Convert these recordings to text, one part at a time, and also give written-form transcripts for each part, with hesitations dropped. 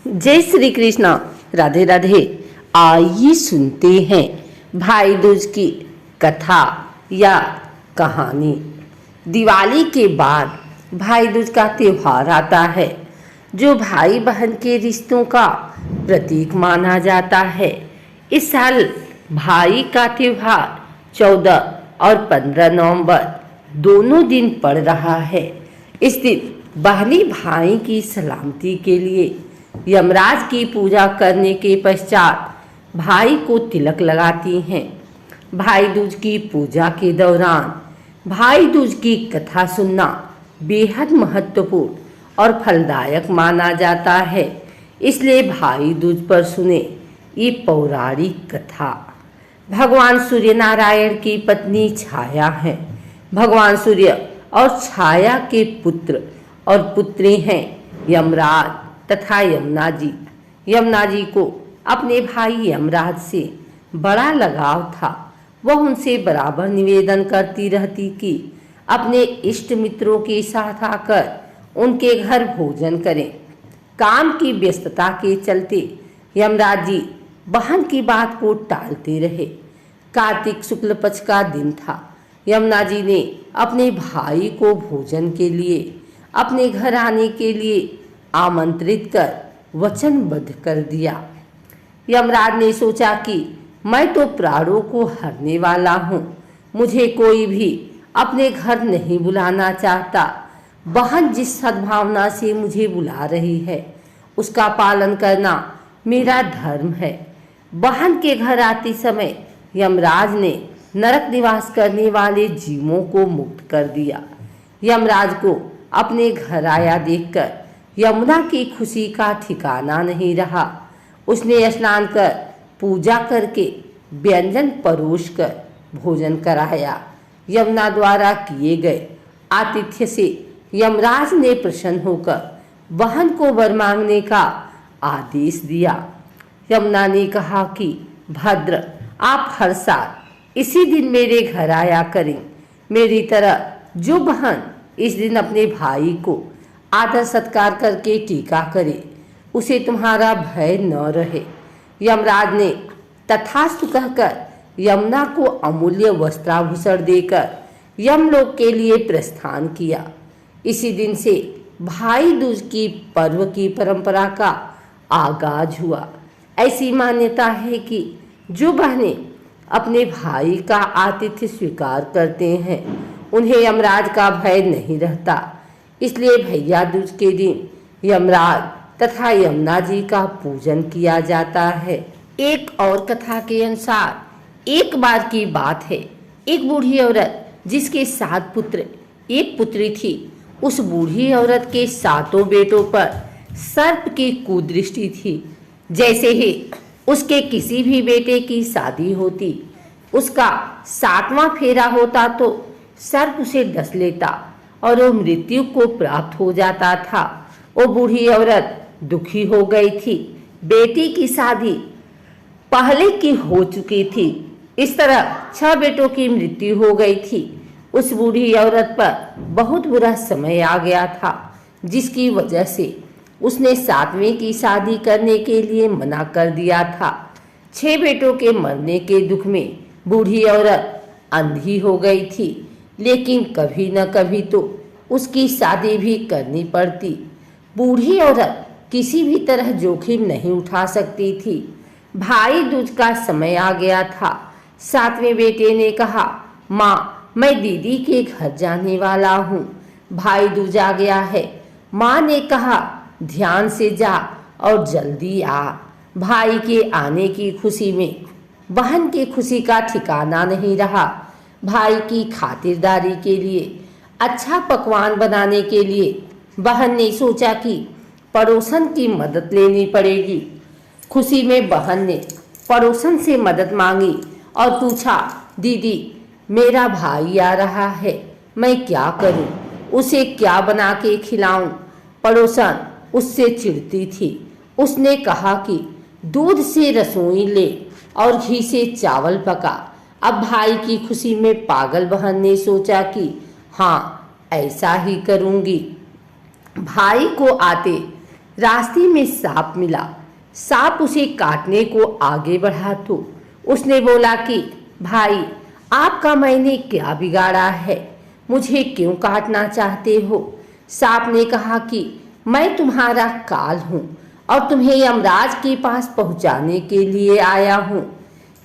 जय श्री कृष्ण। राधे राधे। आइए सुनते हैं भाई दूज की कथा या कहानी। दिवाली के बाद भाई दूज का त्योहार आता है, जो भाई बहन के रिश्तों का प्रतीक माना जाता है। इस साल भाई का त्योहार 14 और 15 नवंबर दोनों दिन पड़ रहा है। इस दिन बहनी भाई की सलामती के लिए यमराज की पूजा करने के पश्चात भाई को तिलक लगाती हैं। भाई दूज की पूजा के दौरान भाई दूज की कथा सुनना बेहद महत्वपूर्ण और फलदायक माना जाता है। इसलिए भाई दूज पर सुने ये पौराणिक कथा। भगवान सूर्य नारायण की पत्नी छाया है। भगवान सूर्य और छाया के पुत्र और पुत्री हैं यमराज तथा यमुना जी। यमुना जी को अपने भाई यमराज से बड़ा लगाव था। वह उनसे बराबर निवेदन करती रहती कि अपने इष्ट मित्रों के साथ आकर उनके घर भोजन करें। काम की व्यस्तता के चलते यमराज जी बहन की बात को टालते रहे। कार्तिक शुक्ल पक्ष का दिन था। यमुना जी ने अपने भाई को भोजन के लिए अपने घर आने के लिए आमंत्रित कर वचनबद्ध कर दिया। यमराज ने सोचा कि मैं तो प्राणों को हरने वाला हूँ, मुझे कोई भी अपने घर नहीं बुलाना चाहता। बहन जिस सद्भावना से मुझे बुला रही है उसका पालन करना मेरा धर्म है। बहन के घर आते समय यमराज ने नरक निवास करने वाले जीवों को मुक्त कर दिया। यमराज को अपने घर आया देखकर यमुना की खुशी का ठिकाना नहीं रहा। उसने स्नान कर पूजा करके व्यंजन परोस कर भोजन कराया। यमुना द्वारा किए गए आतिथ्य से यमराज ने प्रसन्न होकर बहन को वर मांगने का आदेश दिया। यमुना ने कहा कि भद्र, आप हर साल इसी दिन मेरे घर आया करें। मेरी तरह जो बहन इस दिन अपने भाई को आदर सत्कार करके टीका करे, उसे तुम्हारा भय न रहे। यमराज ने तथास्तु कहकर यमुना को अमूल्य वस्त्राभूषण देकर यमलोक के लिए प्रस्थान किया। इसी दिन से भाई दूज की पर्व की परंपरा का आगाज हुआ। ऐसी मान्यता है कि जो बहनें अपने भाई का आतिथ्य स्वीकार करते हैं उन्हें यमराज का भय नहीं रहता। इसलिए भैया दूज के दिन यमराज तथा यमुना जी का पूजन किया जाता है। एक और कथा के अनुसार एक बार की बात है, एक बूढ़ी औरत जिसके 7 पुत्र एक पुत्री थी, उस बूढ़ी औरत के 7 बेटों पर सर्प की कुदृष्टि थी। जैसे ही उसके किसी भी बेटे की शादी होती, उसका 7वां फेरा होता तो सर्प उसे डस लेता और वो मृत्यु को प्राप्त हो जाता था। वो बूढ़ी औरत दुखी हो गई थी। बेटी की शादी पहले की हो चुकी थी। इस तरह 6 बेटों की मृत्यु हो गई थी। उस बूढ़ी औरत पर बहुत बुरा समय आ गया था, जिसकी वजह से उसने 7वें की शादी करने के लिए मना कर दिया था। 6 बेटों के मरने के दुख में बूढ़ी औरत अंधी हो गई थी, लेकिन कभी न कभी तो उसकी शादी भी करनी पड़ती। बूढ़ी औरत किसी भी तरह जोखिम नहीं उठा सकती थी। भाई दूज का समय आ गया था। 7वें बेटे ने कहा, माँ, मैं दीदी के घर जाने वाला हूँ, भाई दूज आ गया है। माँ ने कहा, ध्यान से जा और जल्दी आ। भाई के आने की खुशी में बहन की खुशी का ठिकाना नहीं रहा। भाई की खातिरदारी के लिए, अच्छा पकवान बनाने के लिए बहन ने सोचा कि पड़ोसन की मदद लेनी पड़ेगी। खुशी में बहन ने पड़ोसन से मदद मांगी और पूछा, दीदी, मेरा भाई आ रहा है, मैं क्या करूं? उसे क्या बना के खिलाऊं? पड़ोसन उससे चिढ़ती थी। उसने कहा कि दूध से रसोई ले और घी से चावल पका। अब भाई की खुशी में पागल बहन ने सोचा कि हाँ, ऐसा ही करूंगी। भाई को आते रास्ते में सांप मिला। सांप उसे काटने को आगे बढ़ा तो उसने बोला कि भाई, आपका मैंने क्या बिगाड़ा है, मुझे क्यों काटना चाहते हो? सांप ने कहा कि मैं तुम्हारा काल हूँ और तुम्हें यमराज के पास पहुँचाने के लिए आया हूँ।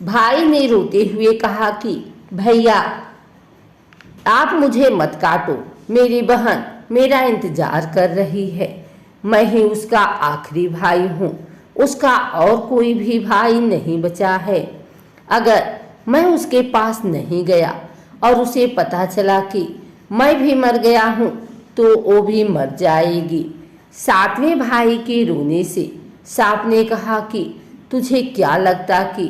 भाई ने रोते हुए कहा कि भैया, आप मुझे मत काटो, मेरी बहन मेरा इंतजार कर रही है। मैं ही उसका आखिरी भाई हूँ, उसका और कोई भी भाई नहीं बचा है। अगर मैं उसके पास नहीं गया और उसे पता चला कि मैं भी मर गया हूँ तो वो भी मर जाएगी। सातवें भाई के रोने से सांप ने कहा कि तुझे क्या लगता कि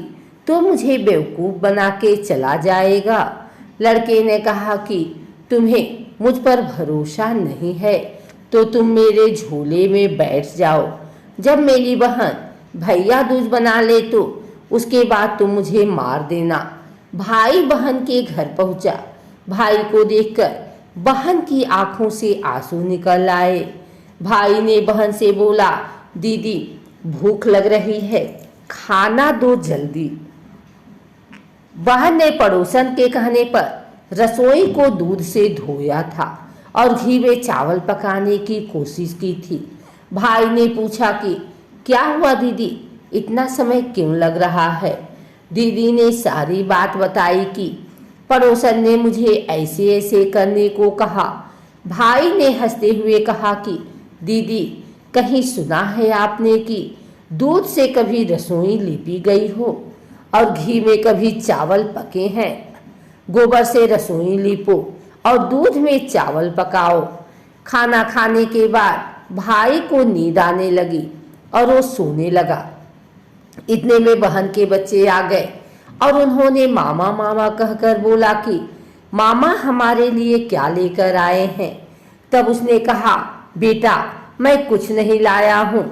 तो मुझे बेवकूफ़ बना के चला जाएगा? लड़के ने कहा कि तुम्हें मुझ पर भरोसा नहीं है तो तुम मेरे झोले में बैठ जाओ। जब मेरी बहन भैया दूज बना ले तो उसके बाद तुम मुझे मार देना। भाई बहन के घर पहुंचा। भाई को देखकर बहन की आंखों से आंसू निकल आए। भाई ने बहन से बोला, दीदी भूख लग रही है, खाना दो जल्दी। बहन ने पड़ोसन के कहने पर रसोई को दूध से धोया था और घी में चावल पकाने की कोशिश की थी। भाई ने पूछा कि क्या हुआ दीदी, इतना समय क्यों लग रहा है? दीदी ने सारी बात बताई कि पड़ोसन ने मुझे ऐसे ऐसे करने को कहा। भाई ने हंसते हुए कहा कि दीदी, कहीं सुना है आपने कि दूध से कभी रसोई लिपी गई हो और घी में कभी चावल पके हैं? गोबर से रसोई लीपो और दूध में चावल पकाओ। खाना खाने के बाद भाई को नींद आने लगी और वो सोने लगा। इतने में बहन के बच्चे आ गए और उन्होंने मामा मामा कहकर बोला कि मामा हमारे लिए क्या लेकर आए हैं? तब उसने कहा, बेटा मैं कुछ नहीं लाया हूँ।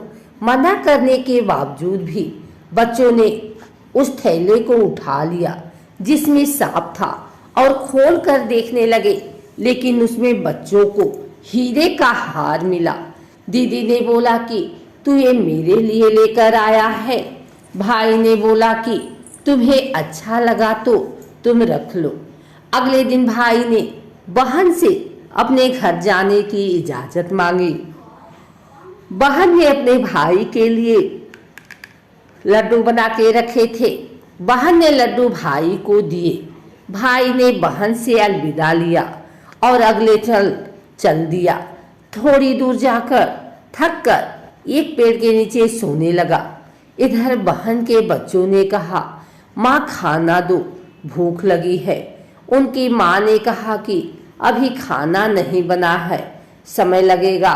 मना करने के बावजूद भी बच्चों ने उस थैले को उठा लिया जिसमें सांप था और खोल कर देखने लगे, लेकिन उसमें बच्चों को हीरे का हार मिला। दीदी ने बोला कि तू ये मेरे लिए लेकर आया है। भाई ने बोला कि तुम्हें अच्छा लगा तो तुम रख लो। अगले दिन भाई ने बहन से अपने घर जाने की इजाज़त मांगी। बहन ने अपने भाई के लिए लड्डू बना के रखे थे। बहन ने लड्डू भाई को दिए। भाई ने बहन से अलविदा लिया और अगले चल दिया। थोड़ी दूर जाकर थक कर एक पेड़ के नीचे सोने लगा। इधर बहन के बच्चों ने कहा, माँ खाना दो, भूख लगी है। उनकी माँ ने कहा कि अभी खाना नहीं बना है, समय लगेगा।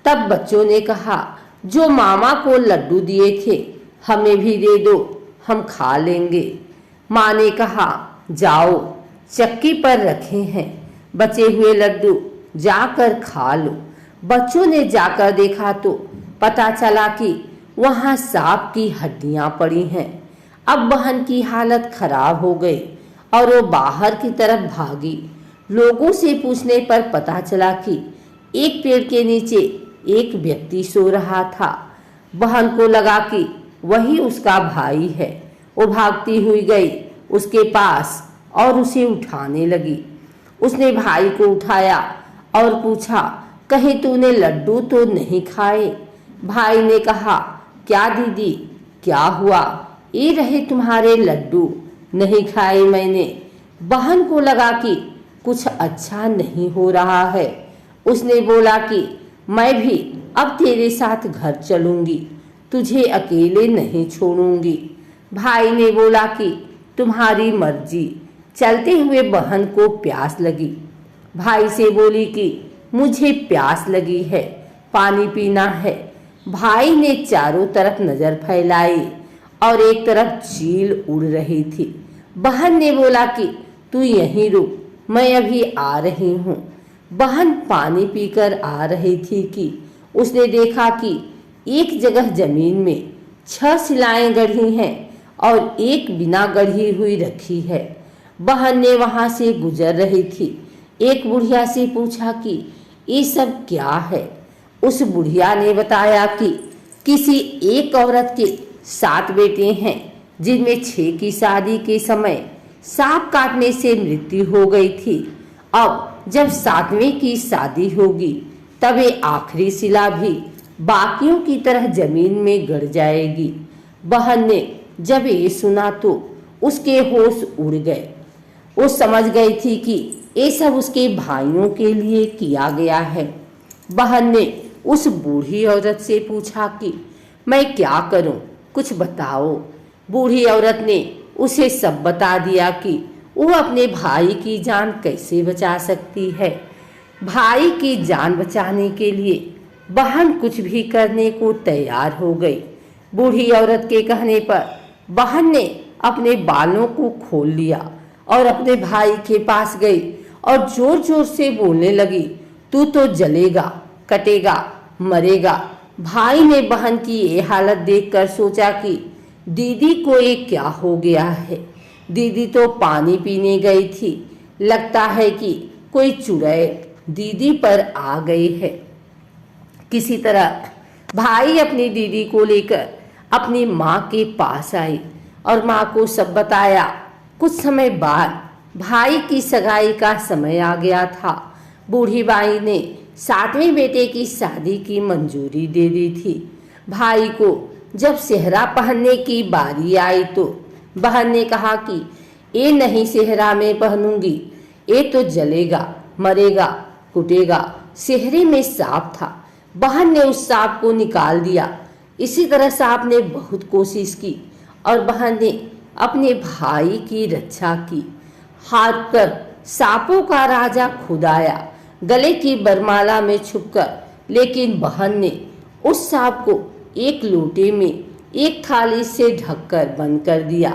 तब बच्चों ने कहा, जो मामा को लड्डू दिए थे हमें भी दे दो, हम खा लेंगे। माँ ने कहा, जाओ चक्की पर रखे हैं, बचे हुए लड्डू जाकर खा लो। बच्चों ने जाकर देखा तो पता चला कि वहाँ सांप की हड्डियाँ पड़ी हैं। अब बहन की हालत खराब हो गई और वो बाहर की तरफ भागी। लोगों से पूछने पर पता चला कि एक पेड़ के नीचे एक व्यक्ति सो रहा था। बहन को लगा कि वही उसका भाई है। वो भागती हुई गई उसके पास और उसे उठाने लगी। उसने भाई को उठाया और पूछा, कहीं तूने लड्डू तो नहीं खाए? भाई ने कहा, क्या दीदी, क्या हुआ? ये रहे तुम्हारे लड्डू, नहीं खाए मैंने। बहन को लगा कि कुछ अच्छा नहीं हो रहा है। उसने बोला कि मैं भी अब तेरे साथ घर चलूँगी, तुझे अकेले नहीं छोड़ूंगी। भाई ने बोला कि तुम्हारी मर्जी। चलते हुए बहन को प्यास लगी। भाई से बोली कि मुझे प्यास लगी है, पानी पीना है। भाई ने चारों तरफ नजर फैलाई और एक तरफ चील उड़ रही थी। बहन ने बोला कि तू यहीं रुक, मैं अभी आ रही हूँ। बहन पानी पीकर आ रही थी कि उसने देखा कि एक जगह जमीन में 6 शिलाएं गढ़ी हैं और एक बिना गढ़ी हुई रखी है। बहन ने वहां से गुजर रही थी। एक बुढ़िया से पूछा कि ये सब क्या है? उस बुढ़िया ने बताया कि किसी एक औरत के 7 बेटे हैं, जिनमें 6 की शादी के समय सांप काटने से मृत्यु हो गई थी। अब जब 7वें की शादी होगी तब ये आखिरी शिला भी बाकियों की तरह जमीन में गड़ जाएगी। बहन ने जब ये सुना तो उसके होश उड़ गए। वो समझ गई थी कि ये सब उसके भाइयों के लिए किया गया है। बहन ने उस बूढ़ी औरत से पूछा कि मैं क्या करूं, कुछ बताओ। बूढ़ी औरत ने उसे सब बता दिया कि वो अपने भाई की जान कैसे बचा सकती है। भाई की जान बचाने के लिए बहन कुछ भी करने को तैयार हो गई। बूढ़ी औरत के कहने पर बहन ने अपने बालों को खोल लिया और अपने भाई के पास गई और जोर जोर से बोलने लगी, तू तो जलेगा, कटेगा, मरेगा। भाई ने बहन की ये हालत देखकर सोचा कि दीदी को ये क्या हो गया है। दीदी तो पानी पीने गई थी, लगता है कि कोई चुड़ैल दीदी पर आ गई है। किसी तरह भाई अपनी दीदी को लेकर अपनी माँ के पास आई और माँ को सब बताया। कुछ समय बाद भाई की सगाई का समय आ गया था। बूढ़ी बाई ने 7वें बेटे की शादी की मंजूरी दे दी थी। भाई को जब सेहरा पहनने की बारी आई तो बहन ने कहा कि ये नहीं सेहरा में पहनूंगी, ये तो जलेगा, मरेगा, कुटेगा। सेहरे में सांप था। बहन ने उस सांप को निकाल दिया। इसी तरह सांप ने बहुत कोशिश की और बहन ने अपने भाई की रक्षा की। हाथ पर सांपों का राजा खुद आया, गले की बरमाला में छुपकर, लेकिन बहन ने उस सांप को एक लोटे में एक थाली से ढककर बंद कर दिया।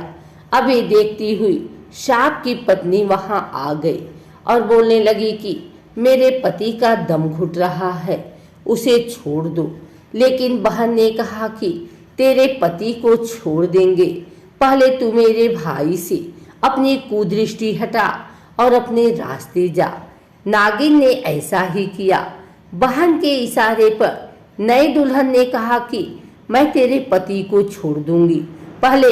अब ये देखती हुई सांप की पत्नी वहां आ गई और बोलने लगी कि मेरे पति का दम घुट रहा है, उसे छोड़ दो। लेकिन बहन ने कहा कि तेरे पति को छोड़ देंगे, पहले तू मेरे भाई से अपनी कुदृष्टि हटा और अपने रास्ते जा। नागिन ने ऐसा ही किया। बहन के इशारे पर नई दुल्हन ने कहा कि मैं तेरे पति को छोड़ दूंगी, पहले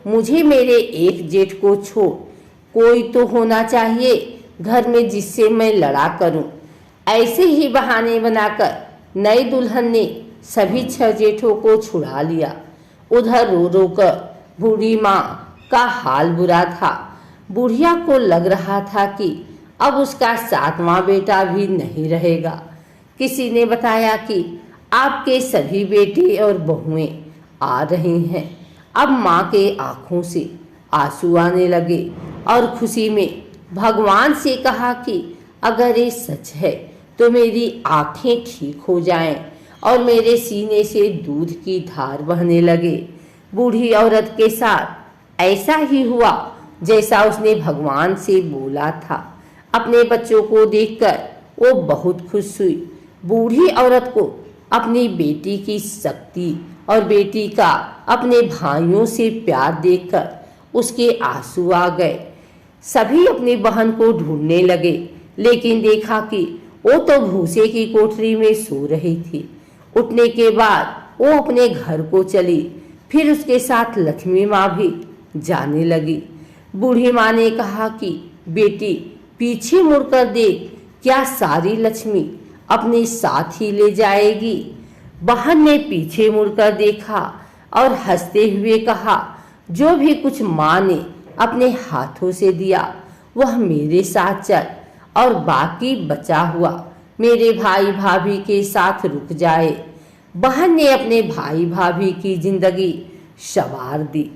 मुझे मेरे एक जेठ को छोड़। कोई तो होना चाहिए घर में जिससे मैं लड़ा करूं। ऐसे ही बहाने बनाकर नई दुल्हन ने सभी 6 जेठों को छुड़ा लिया। उधर रो रो कर बूढ़ी माँ का हाल बुरा था। बुढ़िया को लग रहा था कि अब उसका 7वां बेटा भी नहीं रहेगा। किसी ने बताया कि आपके सभी बेटे और बहुएं आ रही हैं। अब माँ के आंखों से आंसू आने लगे और खुशी में भगवान से कहा कि अगर ये सच है तो मेरी आंखें ठीक हो जाएं और मेरे सीने से दूध की धार बहने लगे। बूढ़ी औरत के साथ ऐसा ही हुआ जैसा उसने भगवान से बोला था। अपने बच्चों को देखकर वो बहुत खुश हुई। बूढ़ी औरत को अपनी बेटी की शक्ति और बेटी का अपने भाइयों से प्यार देखकर उसके आंसू आ गए। सभी अपनी बहन को ढूंढने लगे, लेकिन देखा कि वो तो भूसे की कोठरी में सो रही थी। उठने के बाद वो अपने घर को चली। फिर उसके साथ लक्ष्मी माँ भी जाने लगी। बूढ़ी माँ ने कहा कि बेटी पीछे मुड़कर देख, क्या सारी लक्ष्मी अपने साथ ही ले जाएगी। बहन ने पीछे मुड़कर देखा और हंसते हुए कहा, जो भी कुछ माँ ने अपने हाथों से दिया वह मेरे साथ चल और बाकी बचा हुआ मेरे भाई भाभी के साथ रुक जाए। बहन ने अपने भाई भाभी की जिंदगी संवार दी।